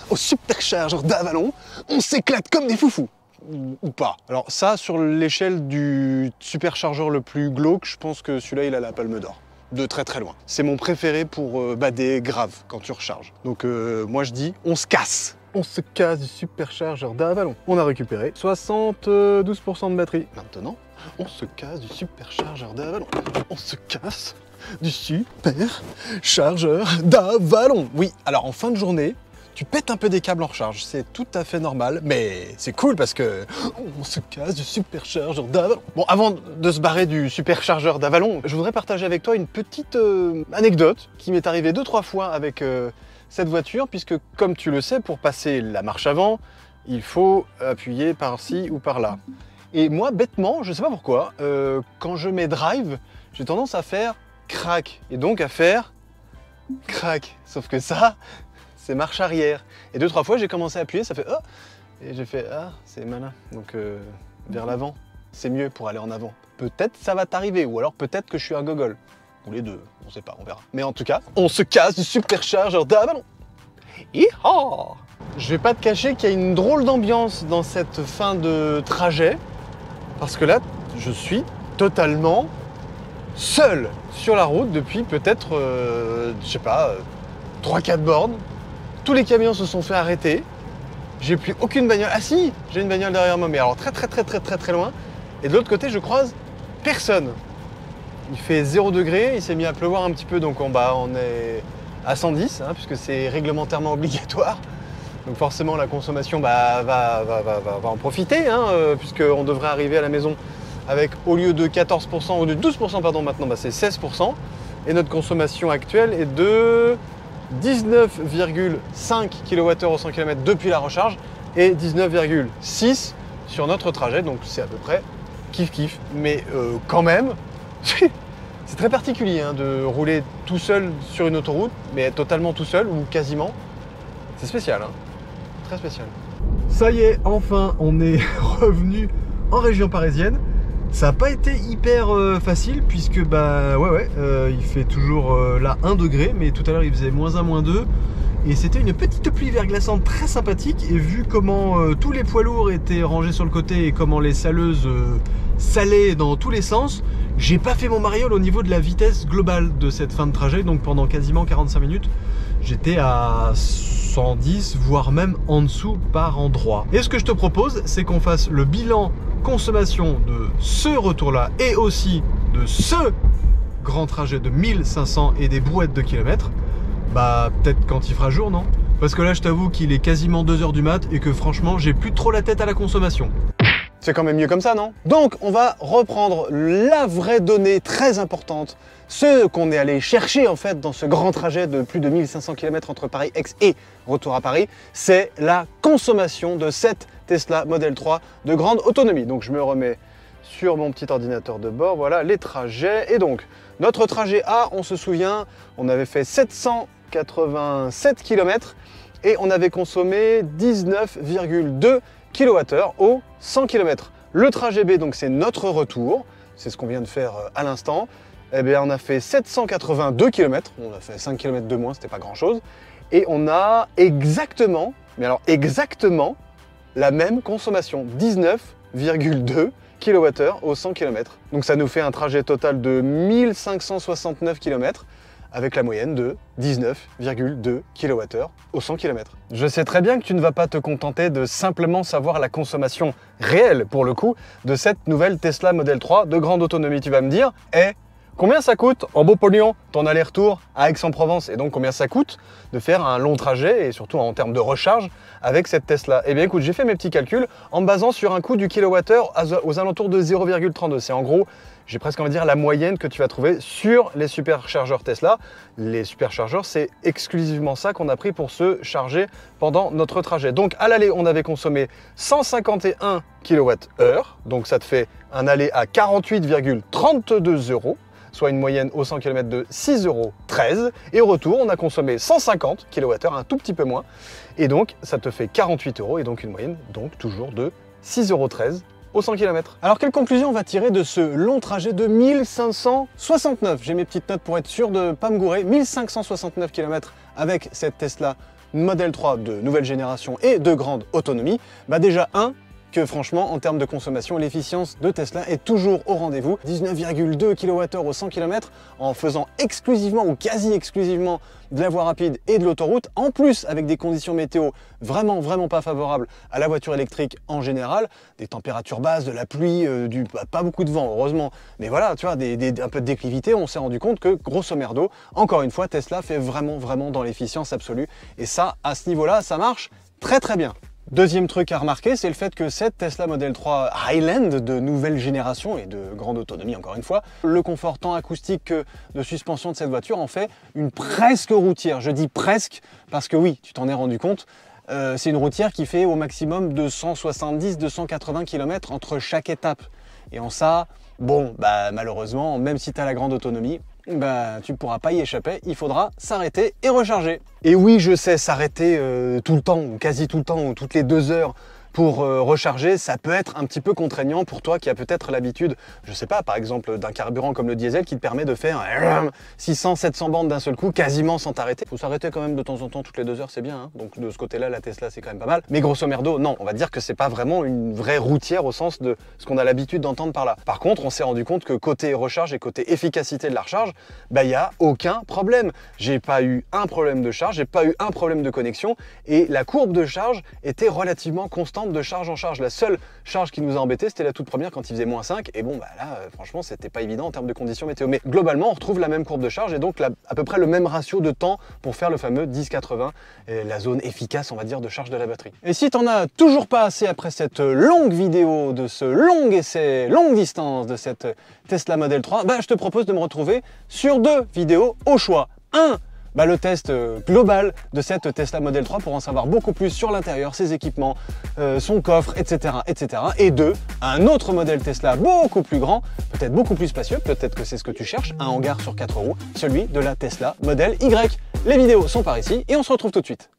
Au superchargeur d'Avalon, on s'éclate comme des foufous. Ou pas. Alors ça, sur l'échelle du superchargeur le plus glauque, je pense que celui-là, il a la palme d'or. De très loin. C'est mon préféré pour bader grave quand tu recharges. Donc moi je dis, on se casse. On se casse du superchargeur d'Avalon. On a récupéré 72% de batterie. Maintenant, on se casse du superchargeur d'Avalon. On se casse du superchargeur d'Avalon. Oui, alors en fin de journée, tu pètes un peu des câbles en recharge, c'est tout à fait normal, mais c'est cool parce que on se casse du superchargeur d'Avalon. Bon, avant de se barrer du superchargeur d'Avalon, je voudrais partager avec toi une petite anecdote qui m'est arrivée 2-3 fois avec cette voiture, puisque comme tu le sais, pour passer la marche avant, il faut appuyer par-ci ou par-là. Et moi, bêtement, je sais pas pourquoi, quand je mets drive, j'ai tendance à faire crack, et donc à faire crack. Sauf que ça, c'est marche arrière. Et 2-3 fois, j'ai commencé à appuyer, ça fait oh, et j'ai fait ah, c'est malin. Donc vers l'avant, c'est mieux pour aller en avant. Peut-être ça va t'arriver, ou alors peut-être que je suis un gogol. Ou les deux, on sait pas, on verra. Mais en tout cas, on se casse du superchargeur d'Avalon. Hi-ha! Je vais pas te cacher qu'il y a une drôle d'ambiance dans cette fin de trajet, parce que là, je suis totalement seul sur la route depuis peut-être, je sais pas, 3-4 bornes. Tous les camions se sont fait arrêter. J'ai plus aucune bagnole. Ah si, j'ai une bagnole derrière moi, mais alors très loin. Et de l'autre côté, je croise personne. Il fait 0 degré, il s'est mis à pleuvoir un petit peu, donc on est à 110, hein, puisque c'est réglementairement obligatoire. Donc forcément, la consommation va en profiter, hein, puisqu'on devrait arriver à la maison avec, au lieu de 14%, ou de 12%, pardon, maintenant, c'est 16%. Et notre consommation actuelle est de 19,5 kWh au 100 km depuis la recharge et 19,6 sur notre trajet, donc c'est à peu près kiff. Mais quand même, c'est très particulier hein, de rouler tout seul sur une autoroute, mais totalement tout seul ou quasiment. C'est spécial, hein. Très spécial. Ça y est, enfin, on est revenu en région parisienne. Ça n'a pas été hyper facile puisque il fait toujours là 1 degré, mais tout à l'heure il faisait -1, -2 et c'était une petite pluie verglaçante très sympathique. Et vu comment tous les poids lourds étaient rangés sur le côté et comment les saleuses salaient dans tous les sens, j'ai pas fait mon mariole au niveau de la vitesse globale de cette fin de trajet. Donc pendant quasiment 45 minutes j'étais à 110 voire même en dessous par endroit. Et ce que je te propose, c'est qu'on fasse le bilan consommation de ce retour-là et aussi de ce grand trajet de 1500 et des brouettes de kilomètres. Bah peut-être quand il fera jour, non? Parce que là je t'avoue qu'il est quasiment 2 h du mat et que franchement j'ai plus trop la tête à la consommation. C'est quand même mieux comme ça, non? Donc on va reprendre la vraie donnée très importante, ce qu'on est allé chercher en fait dans ce grand trajet de plus de 1500 km entre Paris-Aix et retour à Paris, c'est la consommation de cette Tesla Model 3 de grande autonomie. Donc je me remets sur mon petit ordinateur de bord, voilà les trajets. Et donc notre trajet A, on se souvient, on avait fait 787 km et on avait consommé 19,2 kWh au 100 km. Le trajet B, donc c'est notre retour, c'est ce qu'on vient de faire à l'instant. Eh bien, on a fait 782 km, on a fait 5 km de moins, c'était pas grand chose. Et on a exactement, mais alors exactement, la même consommation, 19,2 kWh au 100 km. Donc ça nous fait un trajet total de 1569 km avec la moyenne de 19,2 kWh au 100 km. Je sais très bien que tu ne vas pas te contenter de simplement savoir la consommation réelle, pour le coup, de cette nouvelle Tesla Model 3 de grande autonomie. Tu vas me dire, Combien ça coûte en beau pognon ton aller-retour à Aix-en-Provence? Et donc combien ça coûte de faire un long trajet et surtout en termes de recharge avec cette Tesla? Eh bien écoute, j'ai fait mes petits calculs en me basant sur un coût du kilowattheure aux alentours de 0,32. C'est en gros, j'ai presque envie de dire la moyenne que tu vas trouver sur les superchargeurs Tesla. Les superchargeurs, c'est exclusivement ça qu'on a pris pour se charger pendant notre trajet. Donc à l'aller, on avait consommé 151 kWh, donc ça te fait un aller à 48,32 €. Soit une moyenne au 100 km de 6,13 €. Et au retour, on a consommé 150 kWh, un tout petit peu moins. Et donc, ça te fait 48 € et donc une moyenne, donc toujours de 6,13 € au 100 km. Alors, quelle conclusion on va tirer de ce long trajet de 1569? J'ai mes petites notes pour être sûr de ne pas me gourer. 1569 km avec cette Tesla Model 3 de nouvelle génération et de grande autonomie. Bah déjà, que franchement, en termes de consommation, l'efficience de Tesla est toujours au rendez-vous. 19,2 kWh au 100 km en faisant exclusivement ou quasi exclusivement de la voie rapide et de l'autoroute. En plus, avec des conditions météo vraiment pas favorables à la voiture électrique en général, des températures basses, de la pluie, pas beaucoup de vent heureusement, mais voilà, tu vois, un peu de déclivité, on s'est rendu compte que grosso merdo, encore une fois, Tesla fait vraiment dans l'efficience absolue. Et ça, à ce niveau-là, ça marche très bien. Deuxième truc à remarquer, c'est le fait que cette Tesla Model 3 Highland de nouvelle génération et de grande autonomie encore une fois, le confort tant acoustique que de suspension de cette voiture en fait une presque routière. Je dis presque parce que oui, tu t'en es rendu compte, c'est une routière qui fait au maximum 270-280 km entre chaque étape. Et en ça, bon, bah malheureusement, même si tu as la grande autonomie, bah, tu ne pourras pas y échapper, il faudra s'arrêter et recharger. Et oui, je sais, s'arrêter tout le temps, ou quasi tout le temps, ou toutes les 2 heures pour recharger, ça peut être un petit peu contraignant pour toi qui a peut-être l'habitude, je sais pas, par exemple d'un carburant comme le diesel qui te permet de faire 600-700 bandes d'un seul coup, quasiment sans t'arrêter. Faut s'arrêter quand même de temps en temps, toutes les 2 heures, c'est bien, hein. Donc de ce côté-là, la Tesla, c'est quand même pas mal. Mais grosso merdo, non, on va dire que c'est pas vraiment une vraie routière au sens de ce qu'on a l'habitude d'entendre par là. Par contre, on s'est rendu compte que côté recharge et côté efficacité de la recharge, bah il n'y a aucun problème. J'ai pas eu un problème de charge, j'ai pas eu un problème de connexion et la courbe de charge était relativement constante de charge en charge. La seule charge qui nous a embêté, c'était la toute première quand il faisait -5 et bon bah là franchement c'était pas évident en termes de conditions météo, mais globalement on retrouve la même courbe de charge et donc à peu près le même ratio de temps pour faire le fameux 10-80, la zone efficace on va dire de charge de la batterie. Et si t'en as toujours pas assez après cette longue vidéo de ce long essai longue distance de cette Tesla Model 3, bah je te propose de me retrouver sur 2 vidéos au choix. Le test global de cette Tesla Model 3 pour en savoir beaucoup plus sur l'intérieur, ses équipements, son coffre, etc. Et 2, un autre modèle Tesla beaucoup plus grand, peut-être beaucoup plus spacieux, peut-être que c'est ce que tu cherches, un hangar sur 4 roues, celui de la Tesla Model Y. Les vidéos sont par ici et on se retrouve tout de suite.